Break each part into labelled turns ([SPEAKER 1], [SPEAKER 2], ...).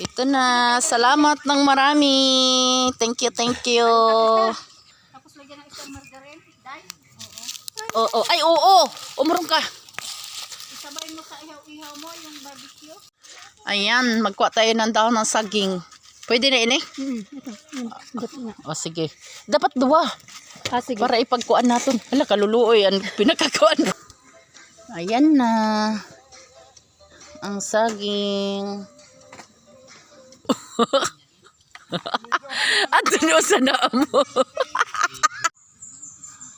[SPEAKER 1] Ito na. Salamat ng marami. Thank you, thank you.
[SPEAKER 2] Tapos lagyan ng isang margarine. Dahil?
[SPEAKER 1] Oo. Ay, oo. Umurong ka.
[SPEAKER 2] Isabay mo sa ihaw-ihaw mo yung barbecue.
[SPEAKER 1] Ayan, magkuha tayo ng dahon ng saging. Pwede na ini? O sige. Dapat dua.
[SPEAKER 2] Sige.
[SPEAKER 1] Para ipagkuan natin. Hala, kaluluoy. Ang pinakakuan. Ayan na. Ang saging. At sa na mo.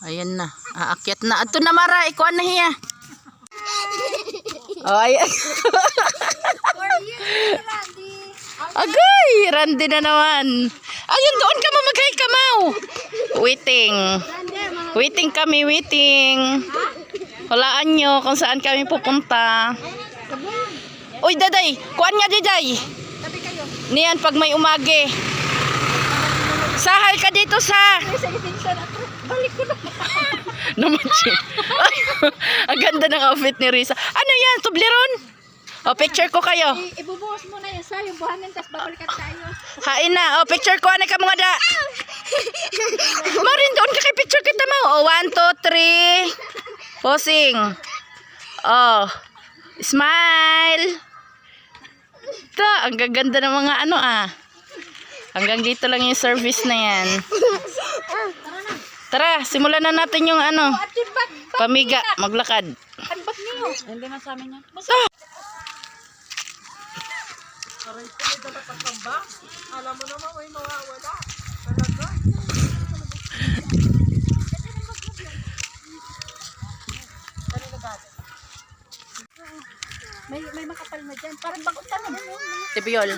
[SPEAKER 1] Ayan na. Aakyat na. Ato na Mara. Ikuan na hiya. Oh, ayan. Agay, Randy na naman. Ayun, doon ka mamagay kamaw. Waiting. Waiting kami, waiting. Hulaan nyo kung saan kami pupunta. Uy, daday. Kuan nga, daday. Niyan, pag may umagi. Sahal ka dito sa...
[SPEAKER 2] Balik ko na.
[SPEAKER 1] Naman siya. Ang ganda ng outfit ni Risa. Ano yan? Tubleron? O, picture ko kayo.
[SPEAKER 2] Ibubuhos mo na yan sa yung buhanin, tapos babalikan tayo.
[SPEAKER 1] Hain na. O, picture ko. Ano ka mga da? Marin, doon ka kay picture kita mo. O, 1, 2, 3. Posing. O, smile. Ito, ang gaganda ng mga ano ah. Hanggang dito lang yung service na yan. Tara, simulan na natin yung ano. Pamiga, maglakad.
[SPEAKER 2] Anbag niyo. Hindi na sa amin yan.
[SPEAKER 3] Alam mo naman may mawawala. Talaga.
[SPEAKER 2] May makapal na dyan. Parang bakot ka na.
[SPEAKER 1] Tipiol.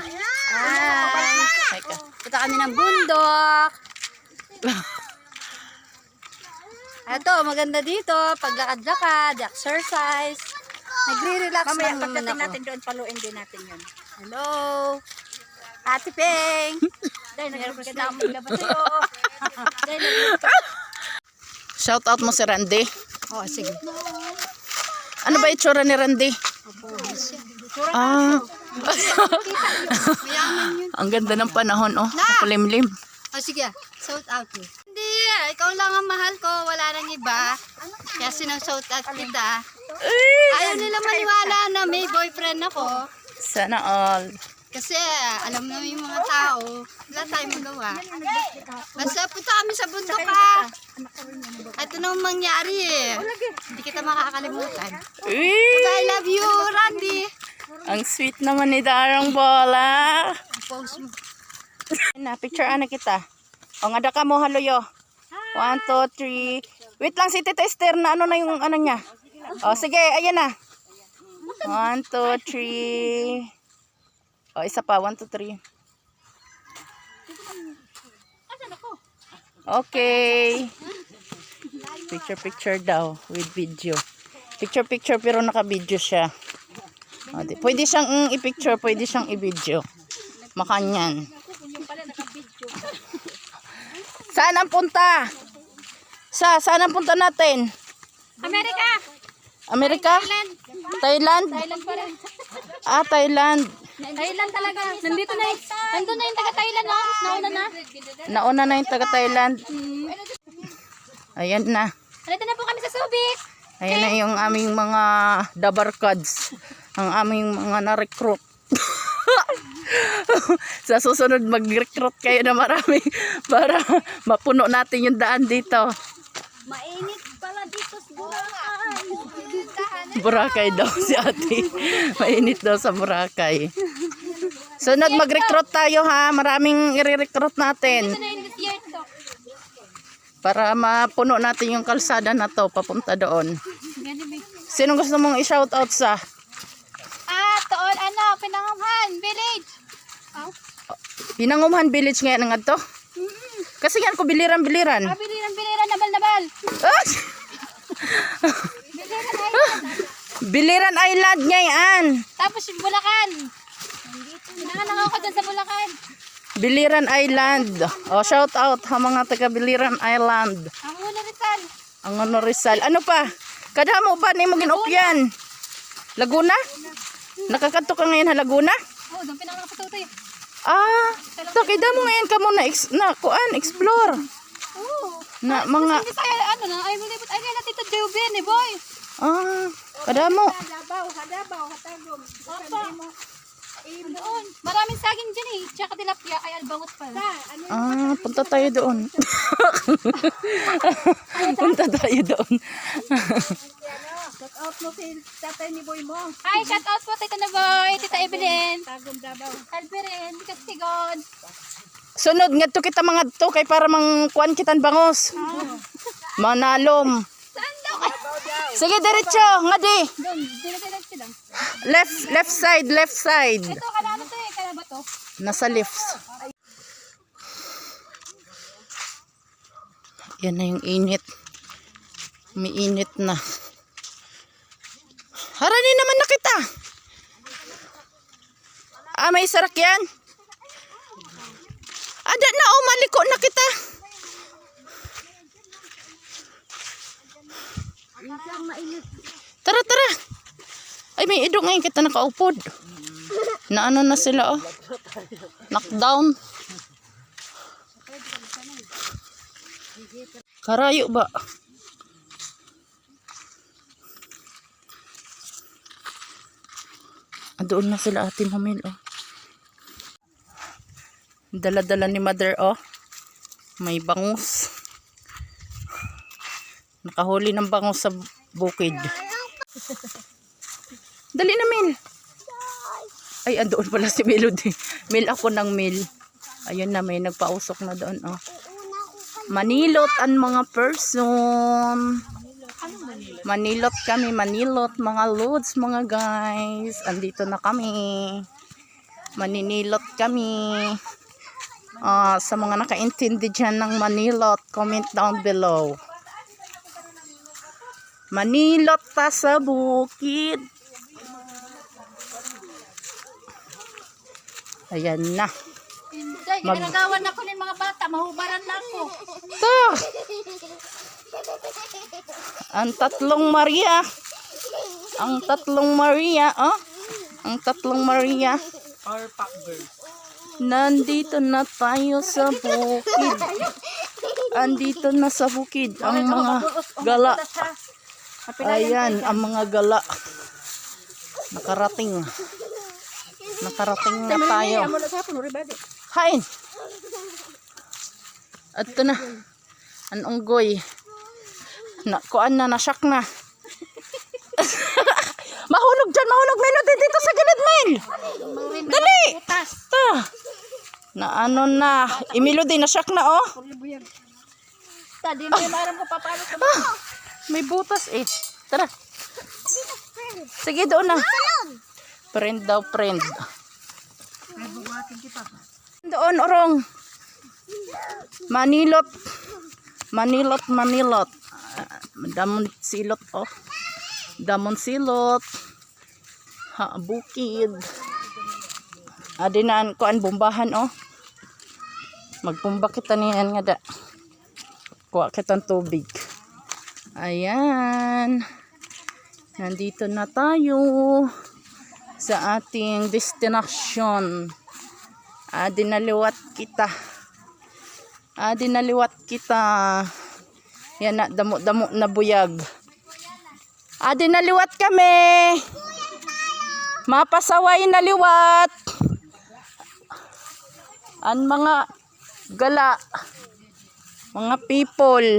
[SPEAKER 2] Ay, punta kami ng bundok. Ito, maganda dito. Paglakad-lakad, exercise. Nagre-relax lang naman ako. Natin doon, paluin din natin yun. Hello. Ate Peng. Dahil nag-request na ako maglabas sa'yo.
[SPEAKER 1] Shout out mo si Randy.
[SPEAKER 2] Oh, sige.
[SPEAKER 1] Ano ba itsura ni Randy? Ah. Ang ganda ng panahon, oh. Kulimlim.
[SPEAKER 2] Oh, sige. Shout out mo. Hindi, ikaw lang ang mahal ko. Wala nang iba. Kaya sinashout out kita. Ayaw nila maniwala na may boyfriend ako.
[SPEAKER 1] Sana all.
[SPEAKER 2] Kasi alam na yung mga tao, wala tayong magawa. Basta punta kami sa bundok ha. Ito naman mangyari eh. Hindi kita makakalimutan. I love you, Randy.
[SPEAKER 1] Ang sweet naman ni Darang Bola.
[SPEAKER 2] Post mo.
[SPEAKER 1] Na, picture ana kita. O nga da ka mo, haloyo. 1, 2, 3. Wait lang si Tita Esther na ano na yung ano niya. O sige, ayan na. 1, 2, 3. O isa pa, 1, 2, 3. Okay. Picture daw with video. Picture pero naka-video siya. O, pwede siyang i-picture, pwede siyang i-video. Makanyan. Saan ang punta? Saan ang punta natin?
[SPEAKER 2] Amerika!
[SPEAKER 1] Amerika? Thailand?
[SPEAKER 2] Thailand pa rin.
[SPEAKER 1] Ah, Thailand.
[SPEAKER 2] Thailand talaga. Nandito na yung, nandun na yung taga-Thailand no? Nauna na.
[SPEAKER 1] Nauna na yung taga-Thailand. Ayan na.
[SPEAKER 2] Nandito na po kami sa Subic.
[SPEAKER 1] Ayan na yung aming mga dabarkads. Ang aming mga na-recruit. Sa susunod mag-recruit kayo na marami para mapuno natin yung daan dito.
[SPEAKER 2] Mainit pala dito sa Boracay.
[SPEAKER 1] Boracay daw si ate. Mainit daw sa Boracay. Sunod mag-recruit tayo ha. Maraming i-recruit natin. Para mapuno natin yung kalsada na to papunta doon. Sino gusto mong i-shoutout sa?
[SPEAKER 2] Toon, Pinangumhan Village.
[SPEAKER 1] Pinangumhan Village ngayon nga to? Kasi yan ko biliran.
[SPEAKER 2] Biliran, nabal.
[SPEAKER 1] Ah! Biliran Island ngayon.
[SPEAKER 2] Tapos yung Bulacan. Pinanganak ako dyan sa Bulacan.
[SPEAKER 1] Biliran Island. O, shout out ha mga taga Biliran Island.
[SPEAKER 2] Ang una Rizal.
[SPEAKER 1] Ang ano Rizal. Ano pa? Kada mo ba ni mo ginopyan? Laguna? Nakakadto ka ngayon ha Laguna?
[SPEAKER 2] Oh, doon pinakapatutoy.
[SPEAKER 1] Ah, takida mo ngayon ka mo na kuan, explore.
[SPEAKER 2] Oo.
[SPEAKER 1] Na mga,
[SPEAKER 2] Hindi tayo, ano na, ay, malibot. Ay, kaya Tito Joven, eh, boy.
[SPEAKER 1] kada mo.
[SPEAKER 3] Hadabaw, hatagom.
[SPEAKER 2] Opo. Doon. Maraming saging dyan eh. Tsaka tilapia ay albangot pala.
[SPEAKER 1] Punta tayo doon. Punta tayo doon.
[SPEAKER 3] Shout out mo si tatay ni boy mo.
[SPEAKER 2] Hi, shout out po Tita na boy, Tita Evelyn.
[SPEAKER 3] Tagom Dabaw.
[SPEAKER 2] Alberin, Kastigon.
[SPEAKER 1] Sunod nga to kita mga to kay para mang kuan kitan bangos. Manalom.
[SPEAKER 2] Saan daw?
[SPEAKER 1] Sige diretso, nga di.
[SPEAKER 2] Doon, dinagay lang.
[SPEAKER 1] Left side.
[SPEAKER 2] Ito, kana ano to eh, kana ba to?
[SPEAKER 1] Nasa lifts. Yan na yung init. May init na. Harani naman na kita. May sarak yan. Ada na, maliko na kita. Tara. Ay, may idong ngayon kita nakaupod. Na ano na sila, oh. Knockdown. Karayo ba? Doon na sila Ate Mamil, oh. Dala-dala ni Mother, oh. May bangus. Nakahuli ng bangus sa bukid. Dali na, Mil. Ay, andoon pala si Melody. Mil ako ng Mil. Ayun na, may nagpausok na doon, oh. Manilot ang mga person. Manilot kami, mga loads, mga guys. Andito na kami. Maninilot kami. Sa mga nakaintindi dyan ng manilot, comment down below. Manilot ta sa bukid. Ayan na.
[SPEAKER 2] Hindi, ginagawan ako ng mga bata, mahubaran na ako.
[SPEAKER 1] Ito. Ang tatlong Maria. Oh. Ang tatlong Maria.
[SPEAKER 3] Our pack girl.
[SPEAKER 1] Nandito na tayo sa bukid. Andito na sa bukid ang mga gala. Ayan, ang mga gala. Nakarating na tayo. Hain. Ito na. Ang unggoy. Kuan na, nasyak na. Mahulog dyan, Melody dito sa gilid, Mel. Dali. Ta. Na ano na. Melody, nasyak na, oh.
[SPEAKER 2] Tadi mo yung maram ko papalo sa
[SPEAKER 1] May butas eh. Tara. Sige, doon na. Friend daw, friend. Doon, orong. Manilot. Damon silot, oh. Damon silot. Bukid. Adinan ko an bombahan, oh. Magbomba kita niyan nga da. Kuha kitang tubig. Ayan. Nandito na tayo sa ating destination. Dinaliwat kita. Yan na, damo-damo na buyag. Dinaliwat kami. Mapasaway na liwat. Ang mga gala. Mga people.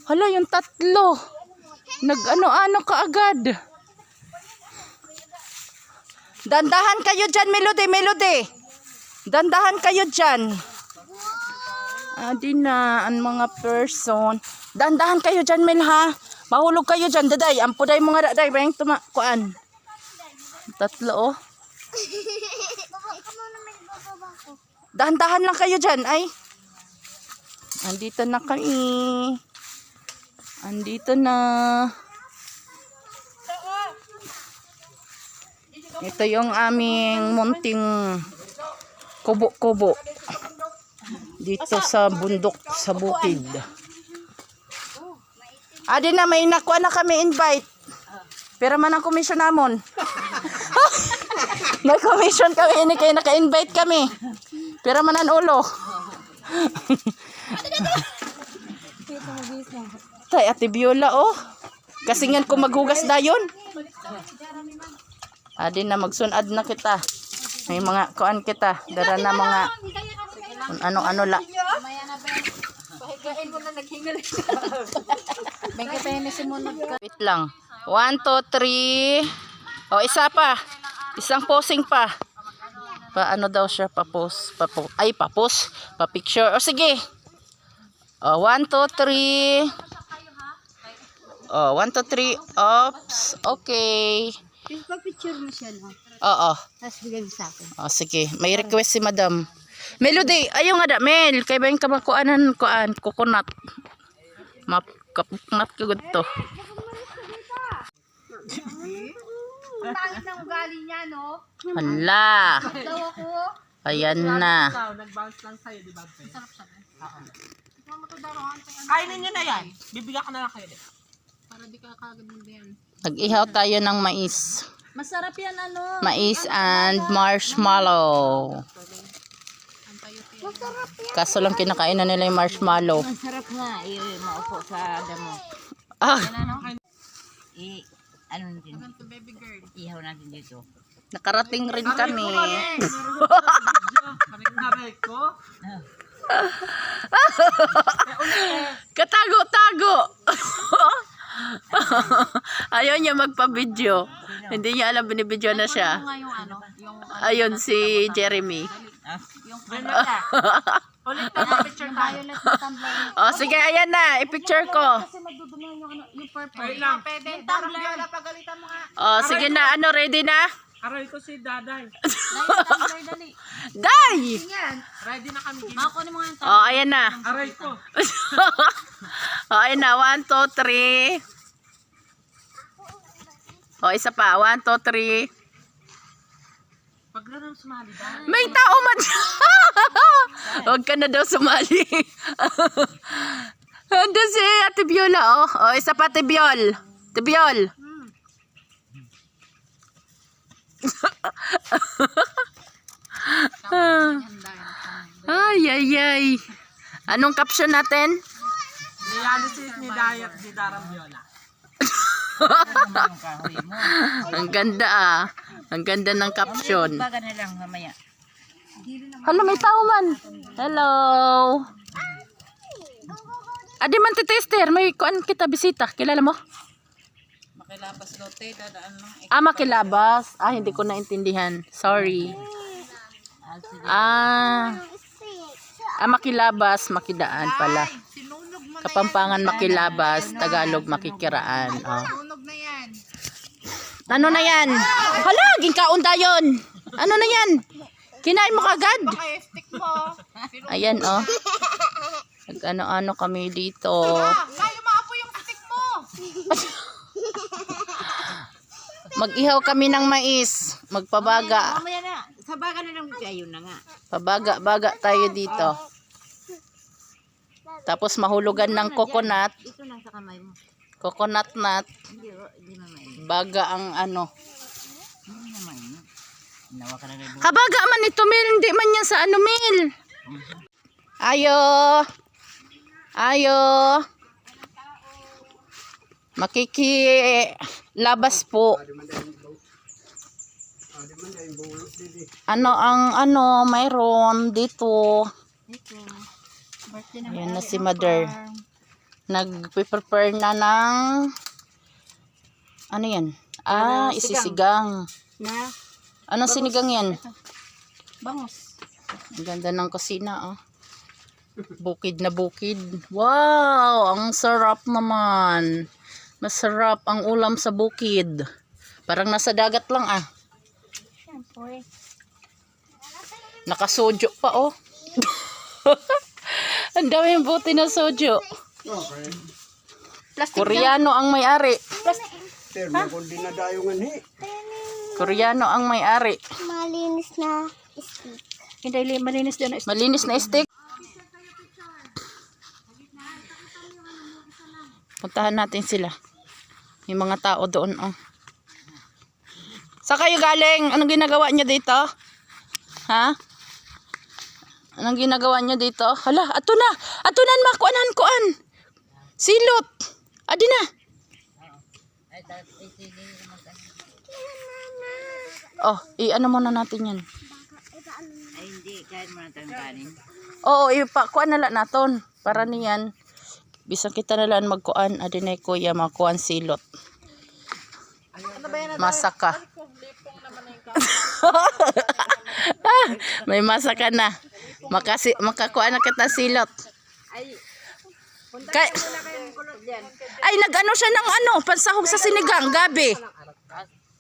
[SPEAKER 1] Hala, yung tatlo. Nag-ano-ano kaagad. Dandahan kayo dyan, Melody. Dandahan kayo dyan. Di na, ang mga person. Dandahan kayo dyan, Mel, ha? Mahulog kayo dyan, daday. Ampuday mga daday. Bayang kuan. Tatlo, oh. Dahan-dahan lang kayo dyan, ay. Andito na kami. Andito na. Ito yung aming munting kubo-kubo. Dito sa bundok, sa bukid. Adi na, may nakuha na kami invite. Pero man ang komisyon namon. May commission kami, ini kayo naka-invite kami. Pero manan ulo. Tay, Ate Viola, oh. Kasi nga kung maghugas dayon. Adi na, magsunad na kita. May mga kuan kita. Dara na mga kung ano-ano la.
[SPEAKER 2] Pahigain mo na naghingal. Bengke pa yun si Monod ka.
[SPEAKER 1] Wait lang. 1, 2, 3. O, isa pa. Isang posing pa. Paano daw siya? Pa-post. Pa-post. Pa-picture. O, sige. O, 1, 2, 3. O, 1, 2, 3. Oops. Okay.
[SPEAKER 2] Picture mo siya, no?
[SPEAKER 1] Oo.
[SPEAKER 2] Tapos bigay mo sa akin.
[SPEAKER 1] O, sige. May request si Madam. Melody, ayaw nga da, Mel. Kaya ba yung kamakuanan, coconut. Kapuknat ka to.
[SPEAKER 2] Ang tangit ng ugali niya, no?
[SPEAKER 1] Hala.
[SPEAKER 2] Daw ako.
[SPEAKER 1] Ayan na.
[SPEAKER 3] Ikaw, nag-bounce lang sa'yo, di ba? Sarap siya. Kainin nyo na yan. Bibigyan ko na lang kayo. Para di ka kagad mo yan.
[SPEAKER 1] Nag-ihaw tayo ng mais.
[SPEAKER 2] Masarap yan, ano?
[SPEAKER 1] Mais and marshmallow. Kaso lang kinakain na nila yung marshmallow.
[SPEAKER 2] Masarap nga. Maupo sa damo.
[SPEAKER 1] Ah,
[SPEAKER 2] Ano natin? Ihaw natin dito.
[SPEAKER 1] nakarating rin kami.
[SPEAKER 3] Aray ko.
[SPEAKER 1] Katago-tago. Ayaw niya magpa-video. Hindi niya alam binibidyo na siya. Ayun si Jeremy.
[SPEAKER 3] Ulit na picture tayo.
[SPEAKER 1] O sige, ayan na. I-picture ko.
[SPEAKER 2] Kasi magdudumihan yung purple.
[SPEAKER 3] Wait lang.
[SPEAKER 2] Yung tumbler. Pagalitan mo nga.
[SPEAKER 1] O sige na. Ano, ready na?
[SPEAKER 3] Aray ko si Daday.
[SPEAKER 2] Tumbler, dali.
[SPEAKER 1] Day!
[SPEAKER 2] Yan.
[SPEAKER 3] Ready na kami.
[SPEAKER 2] Makunin mo nga yung
[SPEAKER 1] O, ayan na.
[SPEAKER 3] Aray ko.
[SPEAKER 1] O, ayan na. 1, 2, 3. O, isa pa. 1, 2, 3.
[SPEAKER 3] Pag na sumali ba?
[SPEAKER 1] May tao man. Huwag ka na daw sumali. Ando si Ate Viola, oh. O, isa pa, Ate Viol. Ate Viol. Ay, ay, ay. Anong caption natin?
[SPEAKER 3] Dialysis ni Dayat ni Darang Viola.
[SPEAKER 1] Ang ganda ah. Ang ganda ng caption.
[SPEAKER 2] Baga na lang mamaya.
[SPEAKER 1] Hala, may tao man. Hello. Adi man tester, may kuan kita bisita. Kilala mo?
[SPEAKER 2] Makilabas lote, dadaan lang.
[SPEAKER 1] Ah, makilabas. Ah, hindi ko naintindihan. Sorry. Makilabas, makidaan pala. Kapampangan makilabas, Tagalog makikiraan. Oh. Ano na yan? Hala, ginkaon dayon. Ano na yan? Kinain mo kagad? Ayan, oh. Nag-ano-ano kami dito. Mag-ihaw kami ng mais. Magpabaga.
[SPEAKER 2] Mamaya na. Sa baga na lang. Ayun na nga.
[SPEAKER 1] Pabaga-baga tayo dito. Tapos mahulugan ng coconut.
[SPEAKER 2] Ito lang sa kamay mo.
[SPEAKER 1] Coconut nut.
[SPEAKER 2] Hindi mamay.
[SPEAKER 1] Baga ang ano.
[SPEAKER 2] Hindi mamay. Nawa ka na rin.
[SPEAKER 1] Kabaga man ito, Mil. Hindi man yan sa ano, Mil. Ayo. Ayo. Makikilabas po. Ano ang ano, mayroon dito. Ayan na si Mother. Nag-prepare na ng ano yan? Ah, isisigang.
[SPEAKER 2] Na?
[SPEAKER 1] Anong sinigang yan?
[SPEAKER 2] Bangos.
[SPEAKER 1] Ang ganda ng kusina, oh. Bukid na bukid. Wow! Ang sarap naman. Masarap ang ulam sa bukid. Parang nasa dagat lang, ah.
[SPEAKER 2] Siyempre.
[SPEAKER 1] Nakasojo pa, oh. Ang daming buti na sojo. Koreano ang may-ari. Koreano ang may-ari.
[SPEAKER 2] Malinis na stick.
[SPEAKER 1] Hindi, malinis din. Malinis na stick. Puntahan natin sila. May mga tao doon, oh. Sa kayo galing? Anong ginagawa niyo dito? Ha? Anong ginagawa niyo dito? Hala, ato na. Atunan makuan. Silot. Adi na. Oh, i-ano muna natin yan.
[SPEAKER 2] Ay, hindi. Kahit mo na tayong kanin.
[SPEAKER 1] Oo, ipakuan na lang naton. Para niyan. Bisang kita na lang magkuan. Adi na kuya, makuan silot. Masaka. May masaka na. Makakuha na kita silot. Ay, nag-ano siya ng pansahog sa sinigang, gabi.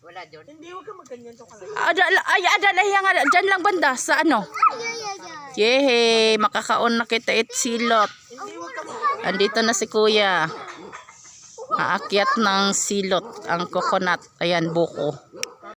[SPEAKER 2] Wala doon.
[SPEAKER 1] Ay, adalahiya nga, dyan lang banda, sa ano. Yehe, makakaon na kita silot. Andito na si kuya. Aakyat ng silot, ang coconut. Ayan, buko.